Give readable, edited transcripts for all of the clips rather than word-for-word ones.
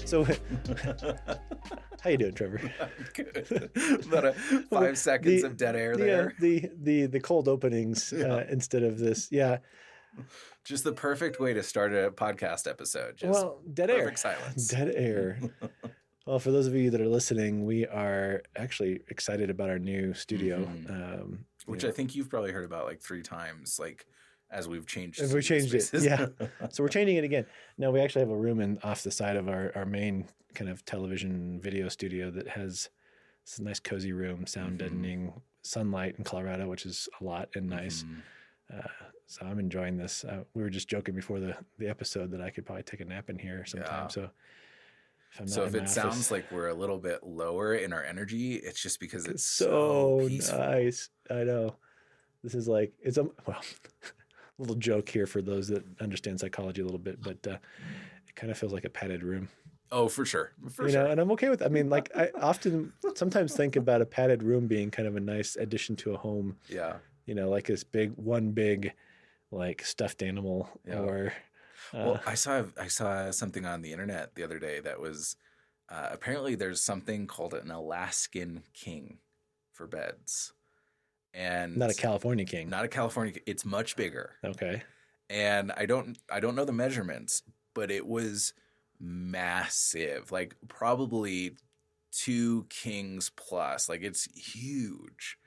So, how you doing, Trevor? Good. About 5 seconds of dead air there. The cold openings instead of this. Yeah. Just the perfect way to start a podcast episode. Just dead perfect air. silence. Dead air. Well, for those of you that are listening, we are actually excited about our new studio. Which I think you've probably heard about like 3 times, like as we've changed. If we changed it, yeah. So we're changing it again. No, we actually have a room off the side of our main kind of television video studio that has this nice cozy room, sound deadening, sunlight in Colorado, which is a lot and nice. So I'm enjoying this. We were just joking before the episode that I could probably take a nap in here sometime. Yeah. So if it sounds like we're a little bit lower in our energy, it's just because it's so peaceful. Nice. I know. This is like, it's a little joke here for those that understand psychology a little bit, but it kind of feels like a padded room. Oh, for sure. You know, and I'm okay with it. I mean, like I sometimes think about a padded room being kind of a nice addition to a home. Yeah. You know, like this big like stuffed animal or. Well, I saw something on the internet the other day that was apparently there's something called an Alaskan king for beds. And not a California king. Not a California king. It's much bigger. Okay. And I don't know the measurements, but it was massive. Like probably 2 kings plus. Like it's huge.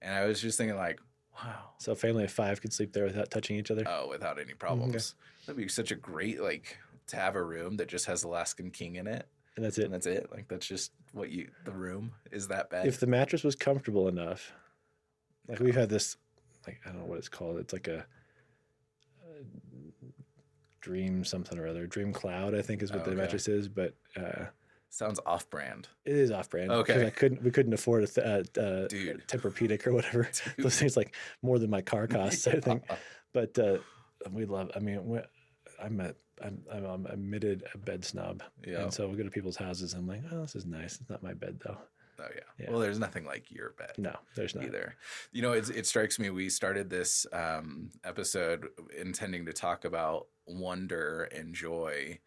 And I was just thinking like, wow. So a family of 5 could sleep there without touching each other? Oh, without any problems. Okay. That'd be such a great, like, to have a room that just has Alaskan king in it. And that's it. Like, that's just the room is that bed. If the mattress was comfortable enough, like we've had this, like, I don't know what it's called. It's like a dream something or other. Dream cloud, I think is what the mattress is. But sounds off-brand. It is off-brand. Okay. We couldn't afford a Tempur-Pedic or whatever. Dude. Those things like more than my car costs, I think. But we love. I mean, I'm admitted a bed snob, and so we go to people's houses. And I'm like, oh, this is nice. It's not my bed though. Oh yeah. Well, there's nothing like your bed. No, there's not either. You know, it strikes me. We started this episode intending to talk about wonder and joy,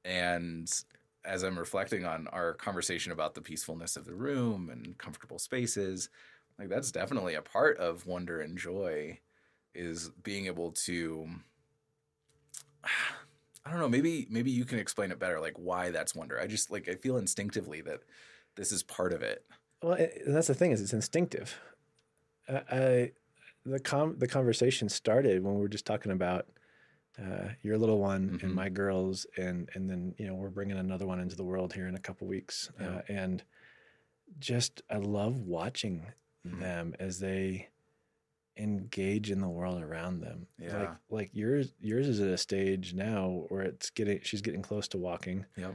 and as I'm reflecting on our conversation about the peacefulness of the room and comfortable spaces, like that's definitely a part of wonder and joy. Is being able to, I don't know, maybe you can explain it better, like why that's wonder. I just I feel instinctively that this is part of it. Well, and that's the thing is it's instinctive. The conversation started when we were just talking about your little one and my girls, and then we're bringing another one into the world here in a couple weeks, and just I love watching them as they engage in the world around them. Yeah. Like yours is at a stage now where she's getting close to walking. Yep.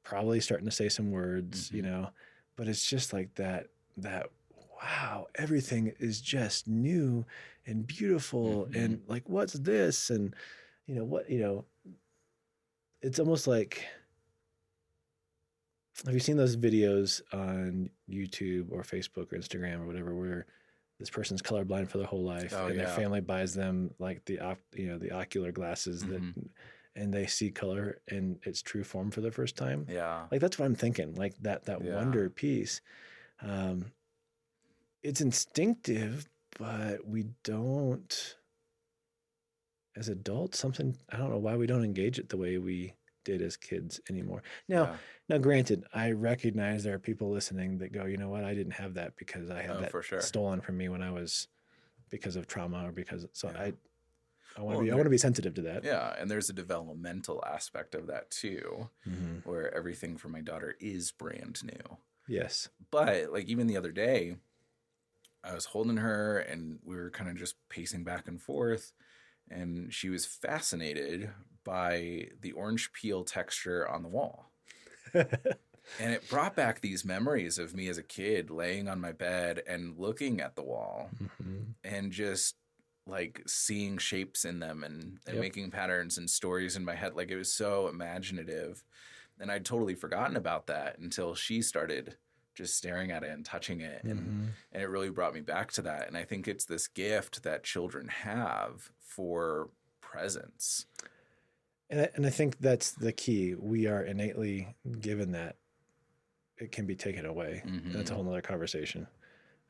Probably starting to say some words, but it's just like that wow, everything is just new and beautiful and like what's this and it's almost like, have you seen those videos on YouTube or Facebook or Instagram or whatever where this person's colorblind for their whole life, and their family buys them like the ocular glasses that, and they see color in its true form for the first time. Yeah, like that's what I'm thinking. Like that wonder piece. It's instinctive, but we don't, as adults, I don't know why we don't engage it the way we did as kids anymore. Now, granted, I recognize there are people listening that go, you know what, I didn't have that because I had that stolen from me when I was because of trauma or because I want to be sensitive to that. Yeah, and there's a developmental aspect of that too, where everything for my daughter is brand new. Yes, but like even the other day, I was holding her and we were kind of just pacing back and forth, and she was fascinated by the orange peel texture on the wall. And it brought back these memories of me as a kid laying on my bed and looking at the wall and just like seeing shapes in them and making patterns and stories in my head. Like it was so imaginative. And I'd totally forgotten about that until she started just staring at it and touching it. And it really brought me back to that. And I think it's this gift that children have for presence. And I think that's the key. We are innately given that it can be taken away. Mm-hmm. That's a whole nother conversation.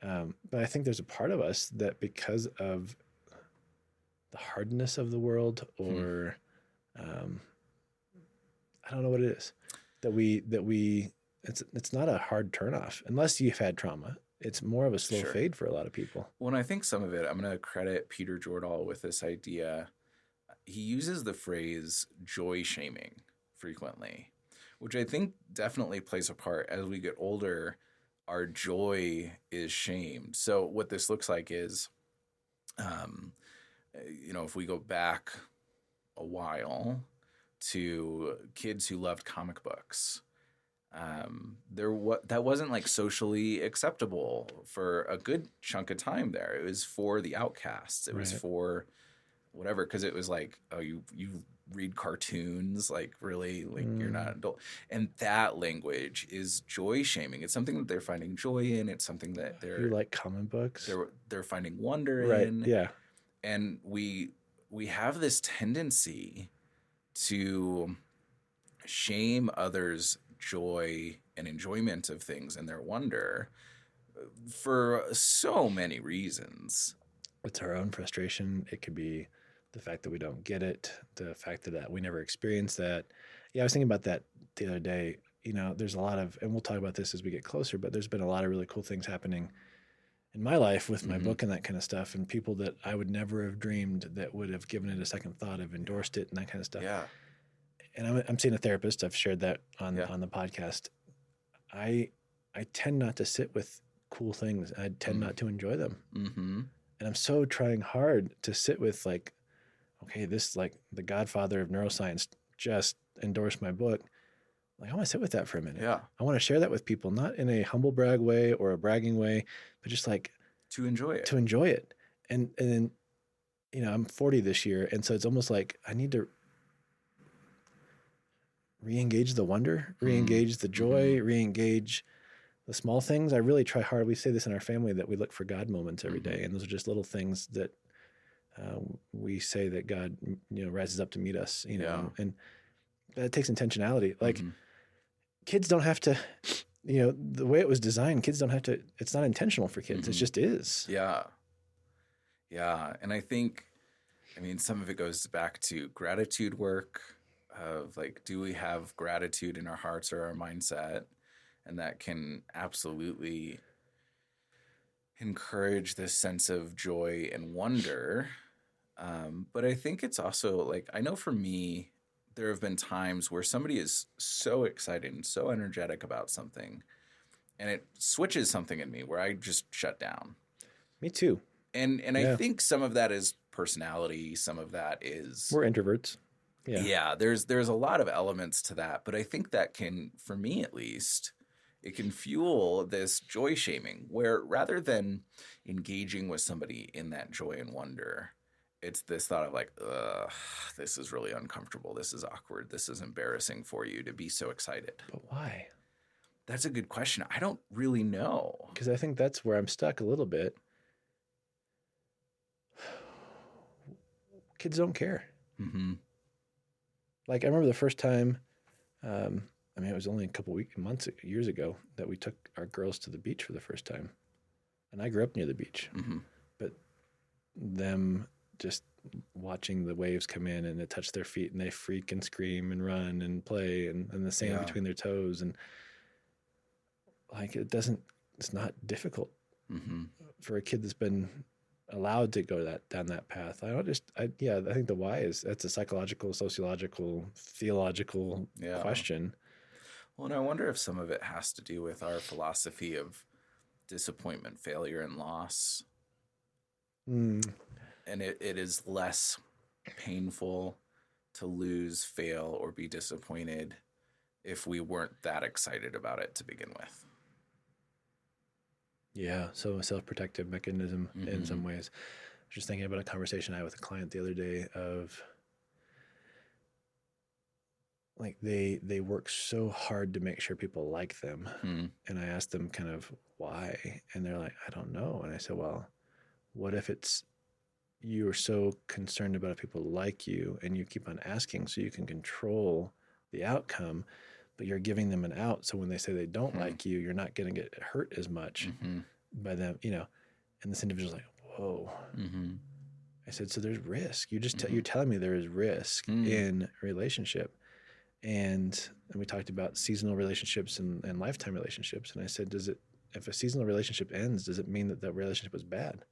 But I think there's a part of us that because of the hardness of the world, or I don't know what it is, that we it's not a hard turnoff unless you've had trauma. It's more of a slow fade for a lot of people. Well, and I think some of it, I'm going to credit Peter Jordahl with this idea. He uses the phrase joy shaming frequently, which I think definitely plays a part. As we get older, our joy is shamed. So what this looks like is, if we go back a while to kids who loved comic books, that wasn't like socially acceptable for a good chunk of time there. It was for the outcasts. It was for whatever, because it was like, oh, you read cartoons, like really, like you're not adult. And that language is joy shaming. It's something that they're finding joy in. It's something that you like comic books. They're finding wonder in. Yeah. And we have this tendency to shame others' joy and enjoyment of things and their wonder for so many reasons. It's our own frustration. It could be the fact that we don't get it, the fact that we never experienced that. Yeah, I was thinking about that the other day. There's a lot of, and we'll talk about this as we get closer, but there's been a lot of really cool things happening in my life with my book and that kind of stuff, and people that I would never have dreamed that would have given it a second thought, have endorsed it and that kind of stuff. Yeah. And I'm seeing a therapist. I've shared that on the podcast. I tend not to sit with cool things. I tend not to enjoy them. Mm-hmm. And I'm so trying hard to sit with, like, okay, this, like, the godfather of neuroscience just endorsed my book. Like, I want to sit with that for a minute. Yeah. I want to share that with people, not in a humble brag way or a bragging way, but just like to enjoy it. And then, I'm 40 this year. And so it's almost like I need to re-engage the wonder, re-engage the joy, re-engage the small things. I really try hard. We say this in our family, that we look for God moments every day. And those are just little things that we say that God, rises up to meet us, and that takes intentionality. Like, kids don't have to, the way it was designed, kids don't have to, it's not intentional for kids. It just is. Yeah. Yeah. And I think, some of it goes back to gratitude work of, like, do we have gratitude in our hearts or our mindset? And that can absolutely encourage this sense of joy and wonder. But I think it's also, like, I know for me, there have been times where somebody is so excited and so energetic about something, and it switches something in me where I just shut down. Me too. And I think some of that is personality. Some of that is... We're introverts. Yeah, there's a lot of elements to that. But I think that can, for me at least, it can fuel this joy shaming, where rather than engaging with somebody in that joy and wonder, it's this thought of, like, ugh, this is really uncomfortable. This is awkward. This is embarrassing for you to be so excited. But why? That's a good question. I don't really know. Because I think that's where I'm stuck a little bit. Kids don't care. Mm-hmm. Like, I remember the first time, it was only a couple years ago, that we took our girls to the beach for the first time. And I grew up near the beach. Mm-hmm. But them just watching the waves come in and it touch their feet and they freak and scream and run and play and the sand between their toes. And, like, it's not difficult for a kid that's been allowed to go down that path. I think the why that's a psychological, sociological, theological question. Well, and I wonder if some of it has to do with our philosophy of disappointment, failure, and loss. And it is less painful to lose, fail, or be disappointed if we weren't that excited about it to begin with. Yeah, so a self-protective mechanism in some ways. I was just thinking about a conversation I had with a client the other day of, like, they work so hard to make sure people like them. And I asked them kind of why, and they're like, I don't know. And I said, well, what if it's you are so concerned about if people like you and you keep on asking so you can control the outcome, but you're giving them an out. So when they say they don't like you, you're not going to get hurt as much by them, and this individual's like, whoa. I said, so there's risk. You just you're telling me there is risk in a relationship. And we talked about seasonal relationships and lifetime relationships. And I said, if a seasonal relationship ends, does it mean that that relationship was bad?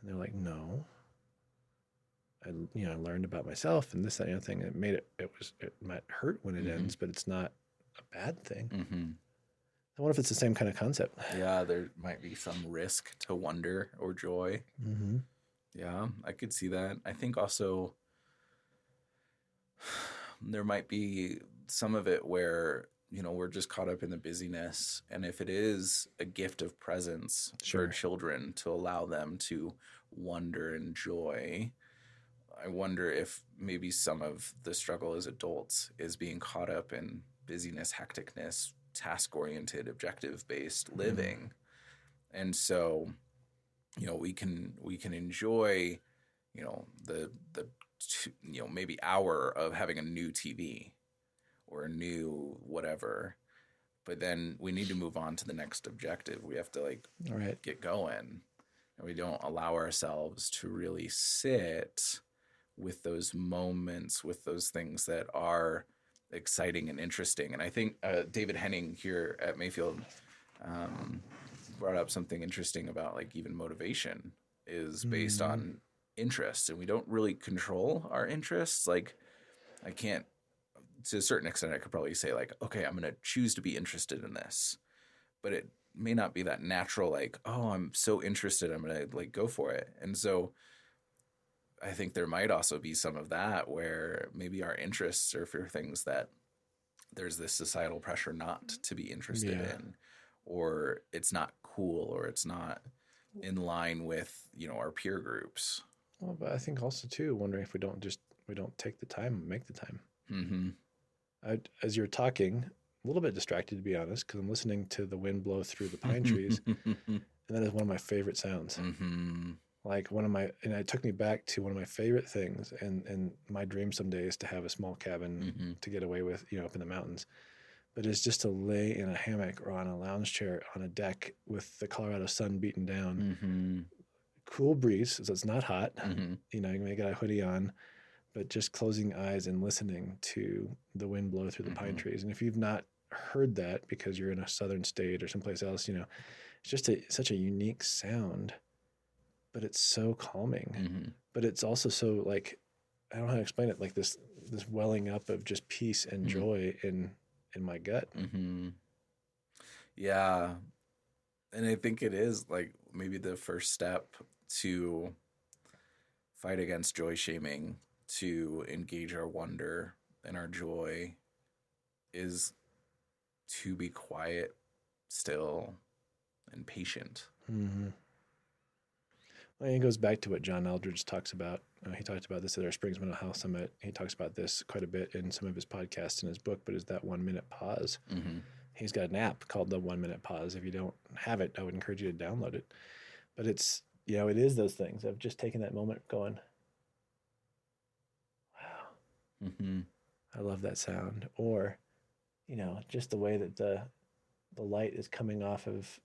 And they're like, no. I learned about myself and this, that, and the other thing. It might hurt when it ends, but it's not a bad thing. I wonder if it's the same kind of concept. Yeah, there might be some risk to wonder or joy. Yeah, I could see that. I think also there might be some of it where, we're just caught up in the busyness. And if it is a gift of presence for children to allow them to wonder and joy, I wonder if maybe some of the struggle as adults is being caught up in busyness, hecticness, task-oriented, objective-based living. And so, we can enjoy, the maybe hour of having a new TV or a new whatever, but then we need to move on to the next objective. We have to get going, and we don't allow ourselves to really sit with those moments, with those things that are exciting and interesting. And I think David Henning here at Mayfield brought up something interesting about even motivation is based on interests, and we don't really control our interests. I can't, to a certain extent, I could probably say okay, I'm going to choose to be interested in this, but it may not be that natural. Oh, I'm so interested, I'm going to go for it. And so I think there might also be some of that where maybe our interests are for things that there's this societal pressure not to be interested in, or it's not cool, or it's not in line with, our peer groups. Well, but I think also too, wondering if we don't take the time, make the time. As you're talking, a little bit distracted, to be honest, because I'm listening to the wind blow through the pine trees, and that is one of my favorite sounds. And it took me back to one of my favorite things, and my dream someday is to have a small cabin to get away with, up in the mountains. But it's just to lay in a hammock or on a lounge chair on a deck with the Colorado sun beating down, cool breeze, so it's not hot. You may get a hoodie on, but just closing eyes and listening to the wind blow through the pine trees. And if you've not heard that because you're in a southern state or someplace else, it's just such a unique sound, but it's so calming. But it's also so I don't know how to explain it, this welling up of just peace and joy in my gut. Yeah. And I think it is maybe the first step to fight against joy shaming, to engage our wonder and our joy, is to be quiet, still, and patient. Well, it goes back to what John Eldredge talks about. He talked about this at our Springs Mental Health Summit. He talks about this quite a bit in some of his podcasts and his book, but is that 1 minute pause. He's got an app called the 1 minute pause. If you don't have it, I would encourage you to download it. But it's, it is those things of just taking that moment going, wow, I love that sound. Or, just the way that the light is coming off of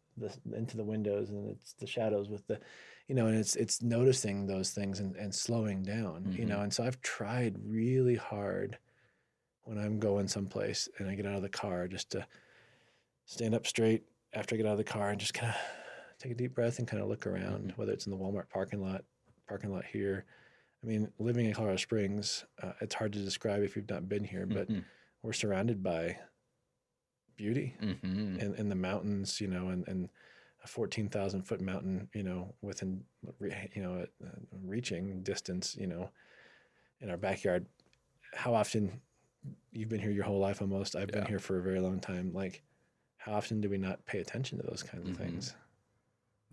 into the windows, and it's the shadows with the, and it's noticing those things and slowing down, and so I've tried really hard when I'm going someplace and I get out of the car just to stand up straight after I get out of the car and just kind of take a deep breath and kind of look around, whether it's in the Walmart parking lot here. I mean, living in Colorado Springs, it's hard to describe if you've not been here, but we're surrounded by beauty and the mountains, and a 14,000 foot mountain, within, reaching distance, in our backyard. How often, you've been here your whole life almost, I've been here for a very long time. How often do we not pay attention to those kinds of things?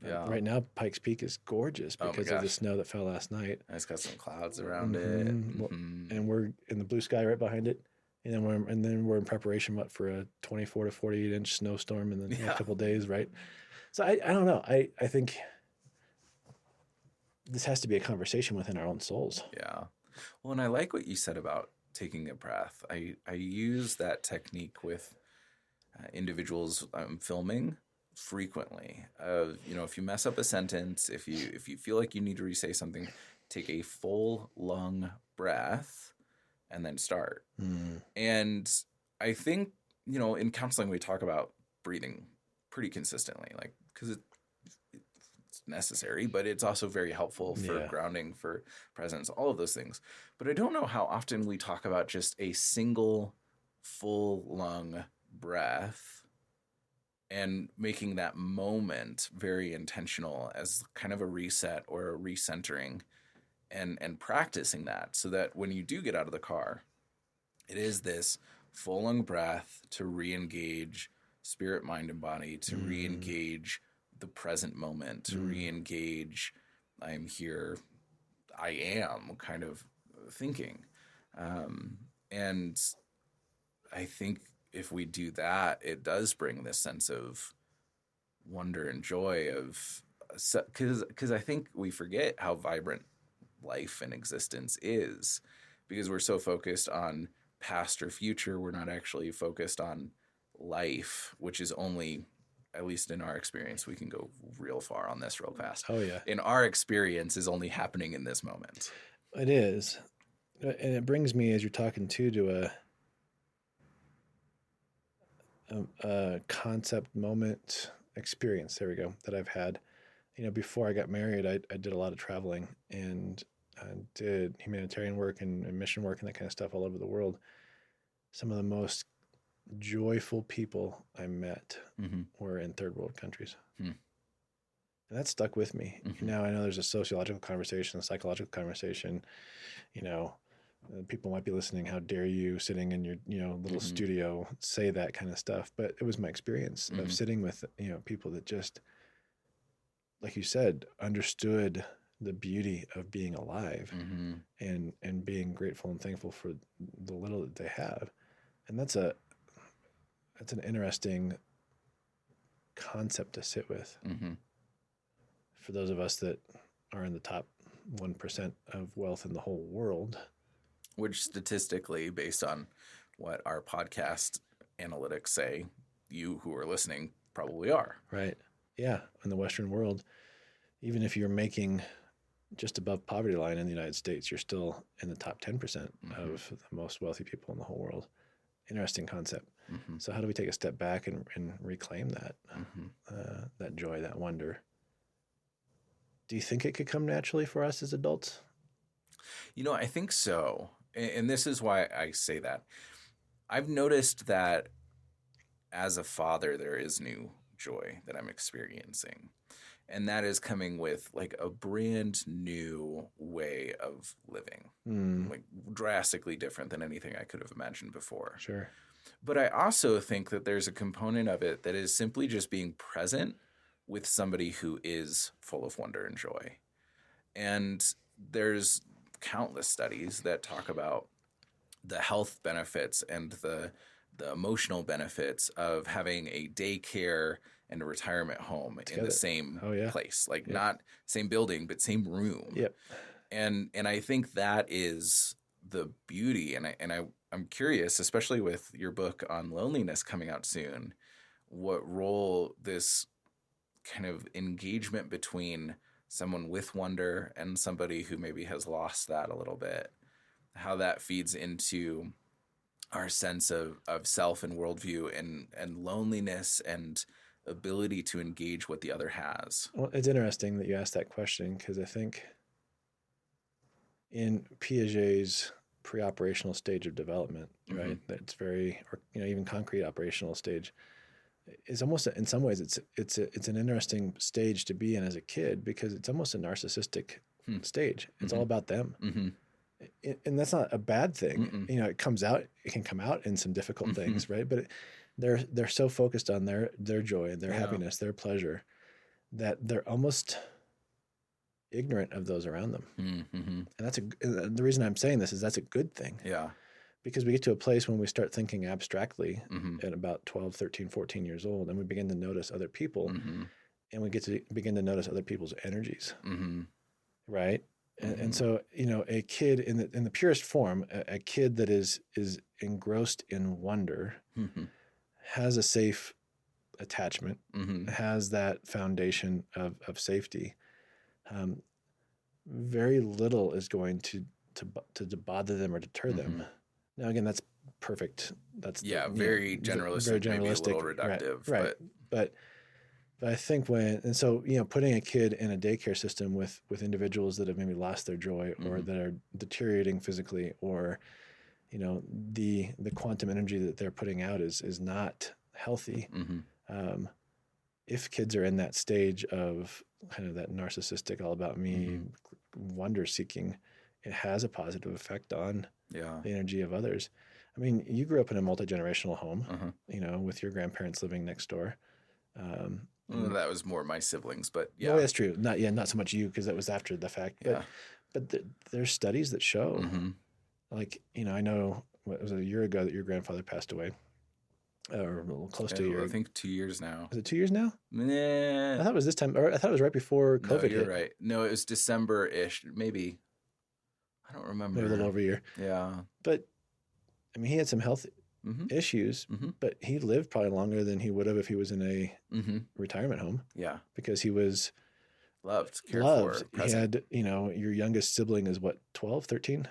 Yeah. Right now, Pikes Peak is gorgeous because of the snow that fell last night. And it's got some clouds around it. And we're in the blue sky right behind it. And then we're in preparation for a 24 to 48 inch snowstorm in the next couple of days, right? So I don't know. I think this has to be a conversation within our own souls. Yeah. Well, and I like what you said about taking a breath. I use that technique with individuals I'm filming frequently. If you mess up a sentence, if you feel like you need to re-say something, take a full lung breath and then start. And I think, in counseling we talk about breathing pretty consistently, like, because it's necessary, but it's also very helpful for grounding, for presence, all of those things. But I don't know how often we talk about just a single full lung breath and making that moment very intentional as kind of a reset or a recentering, and practicing that so that when you do get out of the car, it is this full lung breath to re-engage spirit, mind, and body, to re-engage the present moment, to re-engage I'm here, I am kind of thinking. And I think if we do that, it does bring this sense of wonder and joy of, because I think we forget how vibrant life and existence is, because we're so focused on past or future. We're not actually focused on life, which is only, at least in our experience, we can go real far on this real fast. Oh yeah. In our experience is only happening in this moment. It is. And it brings me, as you're talking to a concept moment experience, there we go, that I've had. Before I got married, I did a lot of traveling, and I did humanitarian work and mission work and that kind of stuff all over the world. Some of the most joyful people I met were in third world countries. And that stuck with me. Now I know there's a sociological conversation, a psychological conversation. People might be listening, how dare you, sitting in your little studio, say that kind of stuff. But it was my experience of sitting with people that just, like you said, understood the beauty of being alive and being grateful and thankful for the little that they have. And that's an interesting concept to sit with. For those of us that are in the top 1% of wealth in the whole world. Which statistically, based on what our podcast analytics say, you who are listening probably are. Right. Yeah. In the Western world, even if you're making just above poverty line in the United States, you're still in the top 10% of the most wealthy people in the whole world. Interesting concept. So how do we take a step back and reclaim that, that joy, that wonder? Do you think it could come naturally for us as adults? I think so. And this is why I say that. I've noticed that as a father, there is new joy that I'm experiencing. And that is coming with like a brand new way of living, like drastically different than anything I could have imagined before. Sure. But I also think that there's a component of it that is simply just being present with somebody who is full of wonder and joy. And there's countless studies that talk about the health benefits and the emotional benefits of having a daycare and a retirement home in the same place, like not same building, but same room. Yep. And I think that is the beauty. And I'm curious, especially with your book on loneliness coming out soon, what role this kind of engagement between someone with wonder and somebody who maybe has lost that a little bit, how that feeds into our sense of self and worldview and loneliness and ability to engage what the other has. Well, it's interesting that you asked that question, because I think in Piaget's pre-operational stage of development, right, that's very, or even concrete operational stage, is almost, in some ways, it's an interesting stage to be in as a kid, because it's almost a narcissistic stage. It's all about them. And that's not a bad thing. It can come out in some difficult things, right? But they're so focused on their joy, their happiness, their pleasure, that they're almost ignorant of those around them. And the reason I'm saying this is that's a good thing. Yeah. Because we get to a place when we start thinking abstractly at about 12, 13, 14 years old, and we begin to notice other people, and we get to begin to notice other people's energies. And right? And so, a kid in the purest form, a kid that is engrossed in wonder has a safe attachment, has that foundation of safety. Very little is going to bother them or deter them. Now, again, that's perfect. That's very generalistic, very generalistic, maybe a little reductive, right? But I think putting a kid in a daycare system with individuals that have maybe lost their joy or that are deteriorating physically, or the quantum energy that they're putting out is not healthy. If kids are in that stage of kind of that narcissistic, all about me, wonder seeking, it has a positive effect on the energy of others. I mean, you grew up in a multi-generational home, with your grandparents living next door. That was more my siblings, but no, that's true. Not so much you, because that was after the fact. But there's studies that show, like, I know it was a year ago that your grandfather passed away, or a little close to a year. I think 2 years now. Is it 2 years now? Nah. I thought it was this time, or I thought it was right before COVID hit. You're right. No, it was December-ish, maybe. I don't remember. Maybe a little over a year. Yeah. But I mean, he had some health issues, but he lived probably longer than he would have if he was in a retirement home. Yeah. Because he was loved, cared for, present. He had, your youngest sibling is what, 12, 13?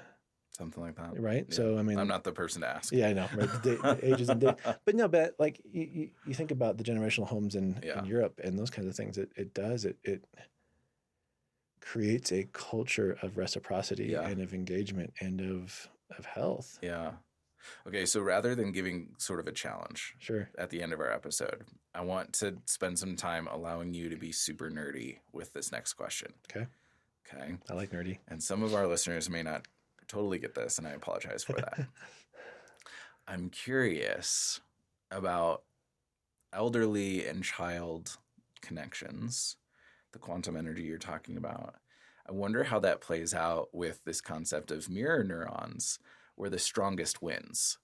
Something like that. Right. Yeah. So, I mean, I'm not the person to ask. Yeah, I know. Right. The ages and dates. But no, like you think about the generational homes in Europe and those kinds of things. It creates a culture of reciprocity and of engagement and of health. Yeah. Okay, so rather than giving sort of a challenge at the end of our episode, I want to spend some time allowing you to be super nerdy with this next question. Okay. I like nerdy. And some of our listeners may not totally get this, and I apologize for that. I'm curious about elderly and child connections, the quantum energy you're talking about. I wonder how that plays out with this concept of mirror neurons, where the strongest wins.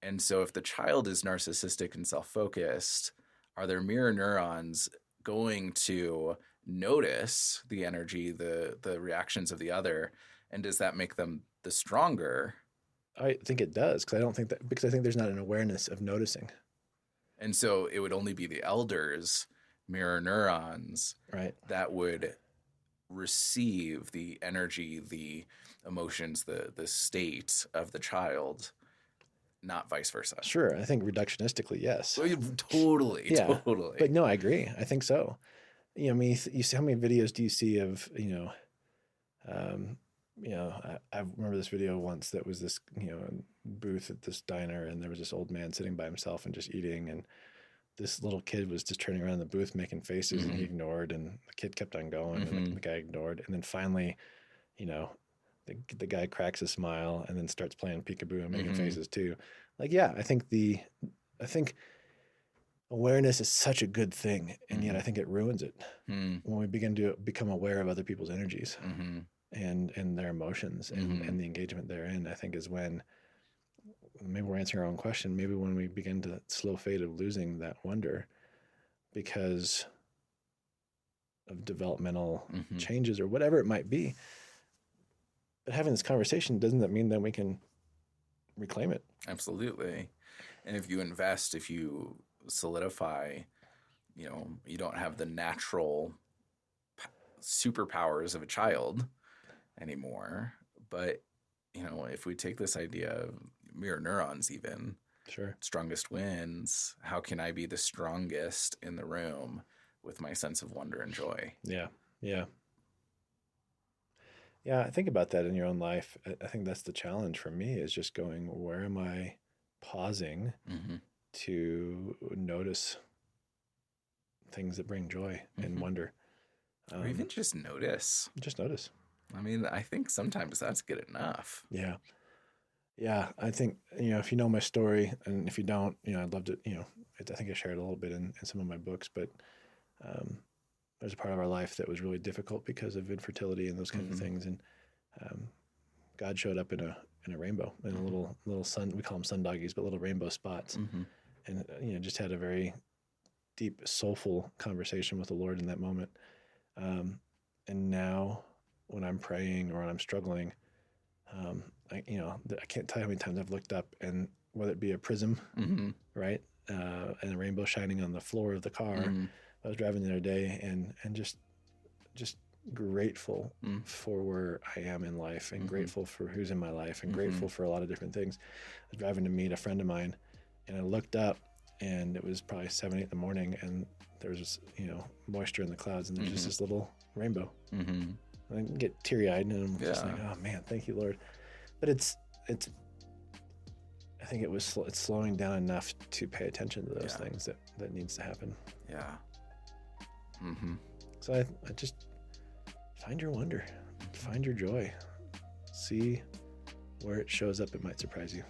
And so if the child is narcissistic and self-focused, are their mirror neurons going to notice the energy, the reactions of the other, and does that make them the stronger? I think it does, because I think there's not an awareness of noticing. And so it would only be the elders' mirror neurons that would receive the energy, the emotions, the state of the child, not vice versa. Sure. I think reductionistically, yes. Totally. But no, I agree. I think so. I mean, you see, how many videos do you see of, I remember this video once that was this, booth at this diner, and there was this old man sitting by himself and just eating, and this little kid was just turning around the booth making faces, and he ignored, and the kid kept on going, and the guy ignored, and then finally, the guy cracks a smile and then starts playing peekaboo and making faces too. Like, yeah, I think awareness is such a good thing, and yet I think it ruins it when we begin to become aware of other people's energies and their emotions and the engagement therein. I think is when maybe we're answering our own question. Maybe when we begin to slow fade of losing that wonder because of developmental changes or whatever it might be. But having this conversation, doesn't that mean that we can reclaim it? Absolutely. And if you invest, if you solidify, you don't have the natural superpowers of a child anymore. But, if we take this idea of mirror neurons even, strongest wins, how can I be the strongest in the room with my sense of wonder and joy? Yeah. Yeah, I think about that in your own life. I think that's the challenge for me, is just going, where am I pausing to notice things that bring joy and wonder? Or even just notice. Just notice. I mean, I think sometimes that's good enough. Yeah. Yeah, I think, if you know my story, and if you don't, I'd love to, I think I shared a little bit in some of my books, but there's a part of our life that was really difficult because of infertility and those kinds of things. And God showed up in a rainbow, in a little sun, we call them sun doggies, but little rainbow spots. And, just had a very deep, soulful conversation with the Lord in that moment. And now when I'm praying or when I'm struggling, I can't tell you how many times I've looked up, and whether it be a prism, right, and a rainbow shining on the floor of the car. I was driving the other day, and just grateful for where I am in life, and grateful for who's in my life, and grateful for a lot of different things. I was driving to meet a friend of mine, and I looked up, and it was probably 7, 8 in the morning, and there was moisture in the clouds, and there's just this little rainbow. I get teary-eyed, and I'm just like, oh man, thank you, Lord. But it's I think it's slowing down enough to pay attention to those things that needs to happen. Yeah. So I just find your wonder, find your joy, see where it shows up. It might surprise you.